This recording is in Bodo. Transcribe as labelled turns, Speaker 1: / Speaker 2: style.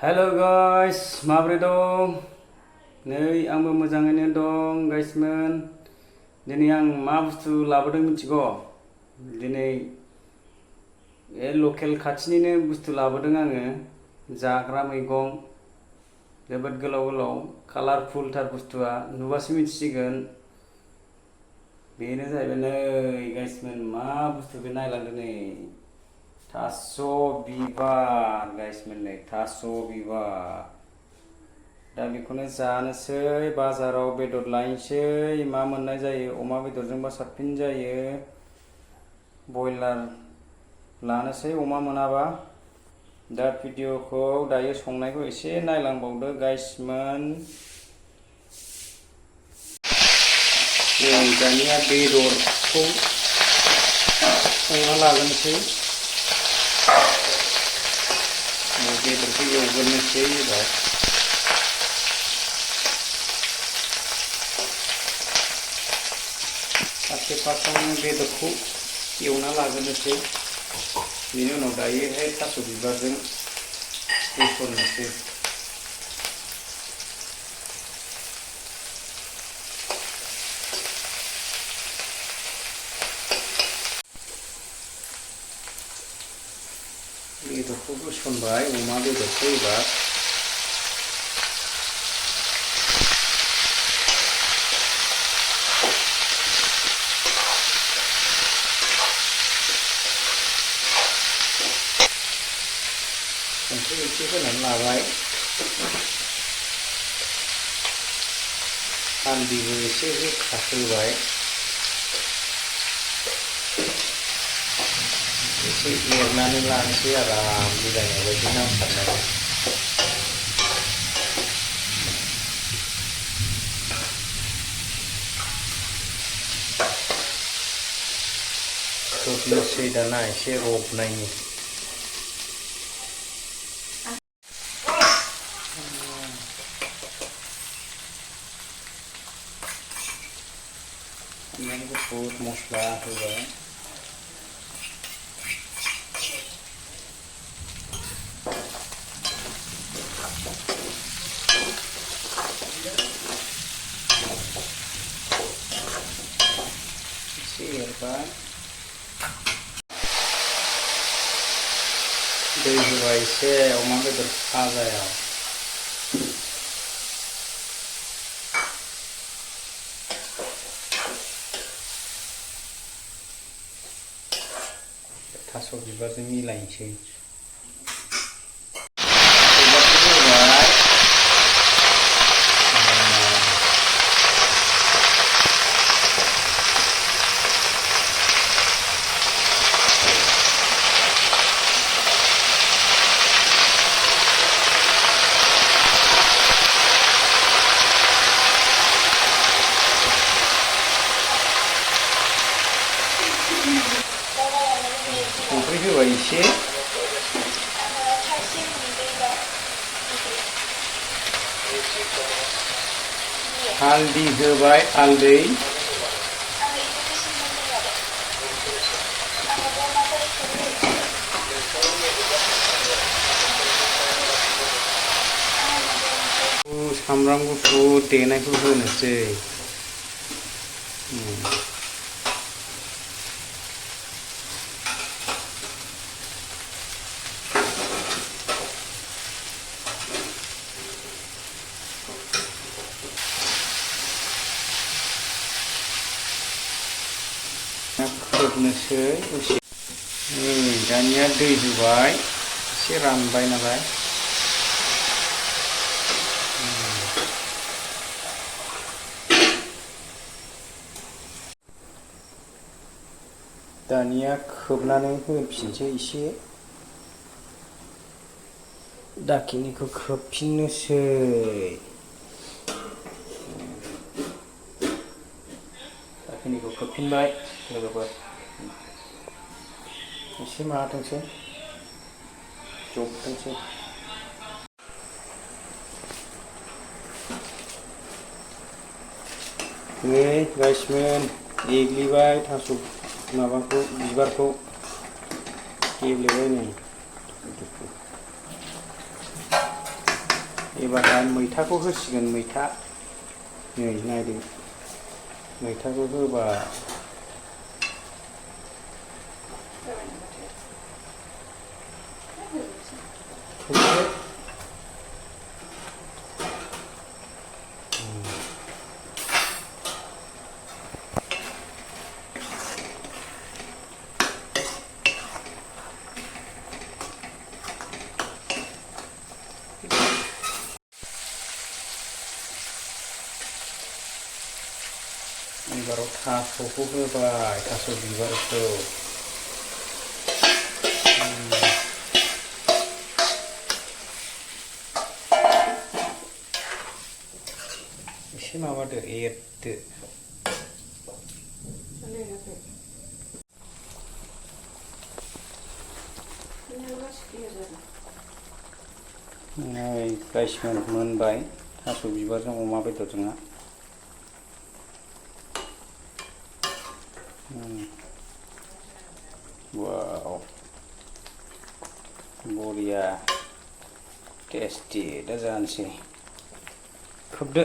Speaker 1: Hello guys, माबोरै दं? नै आंबो मोजाङैनो दं गाइसमोन। दिनै आं मा बुस्थु लाबोदों मिथिगौ? दिनै लकेल खाथिनिनो बुस्थु लाबोदों आङो। जाग्रा मैगं जोबोद गोलाव गोलाव कालारफुलथार बुस्थुआ नुबासो मिथिसिगोन। बेनो जाहैबाय नै गाइसमोन मा बुस्थु बे नायलांदो नै। Taso bibar गाइसमोन नै थास' बिबार। दा बेखौनो जानोसै बाजाराव बेदर लायनोसै मा मोननाय जायो अमा बेदरजोंबा साबसिन जायो। बयलार लानोसै अमा मोनाबा। दा भिडिअखौ दायो संनायखौ एसे नायलांबावदो गाइसमोन। दानिया बेदरखौ संना लाग्रोनोसै। बेदरखौ एवग्रोनोसै एबार। फार्स्टआवनो बेदरखौ एवना लाग्रोनोसै। बेनि उनाव दायोहाय थास' बिबारजों होसननोसै। बेदरखौ होसनबाय अमा बेदरखौ एबार। संख्रि एसे होनानै लाबाय। हालदैबो एसे होबाय। एसे एरनानै लानोसै आराम मिलायनाय बायदि नांथारनाय। खोबनोसै दाना एसे रबनायनि। सामब्राम गुफुर मस्ला होबाय। एसे एरबाय। दै होबाय एसे अमा बेदर भाजायाव। थास' बिबारजों मिलायनोसै। संख्रि होबाय एसे। हालदै होबाय हालदै। सामब्राम गुफुर देनायखौ होनोसै। खोबनोसै दसे। दानिया दै होबाय एसे रानबाय नालाय। दानिया खोबनानै होफिनसै एसे। दाखिनिखौ खोबफिननोसै। दाखिनिखौ खोबफिनबाय लोगोफोर। एसे माबाथोंसै जबथोंसै। नै गाइसमोन एग्लिबाय थास' माबाखौ बिबारखौ गेब्लेबाय नै। एबारहाय मैथाखौ होसिगोन मैथा नै नायदो मैथाखौ होबा एबाराव थास'खौ होबाय थास' बिबारखौ एसे माबादो एरदो नै गाइस मोनबाय थास' बिबारजों अमा बेदरजोंहा वाव बरिया टेस्टि दा जानोसै खोबदो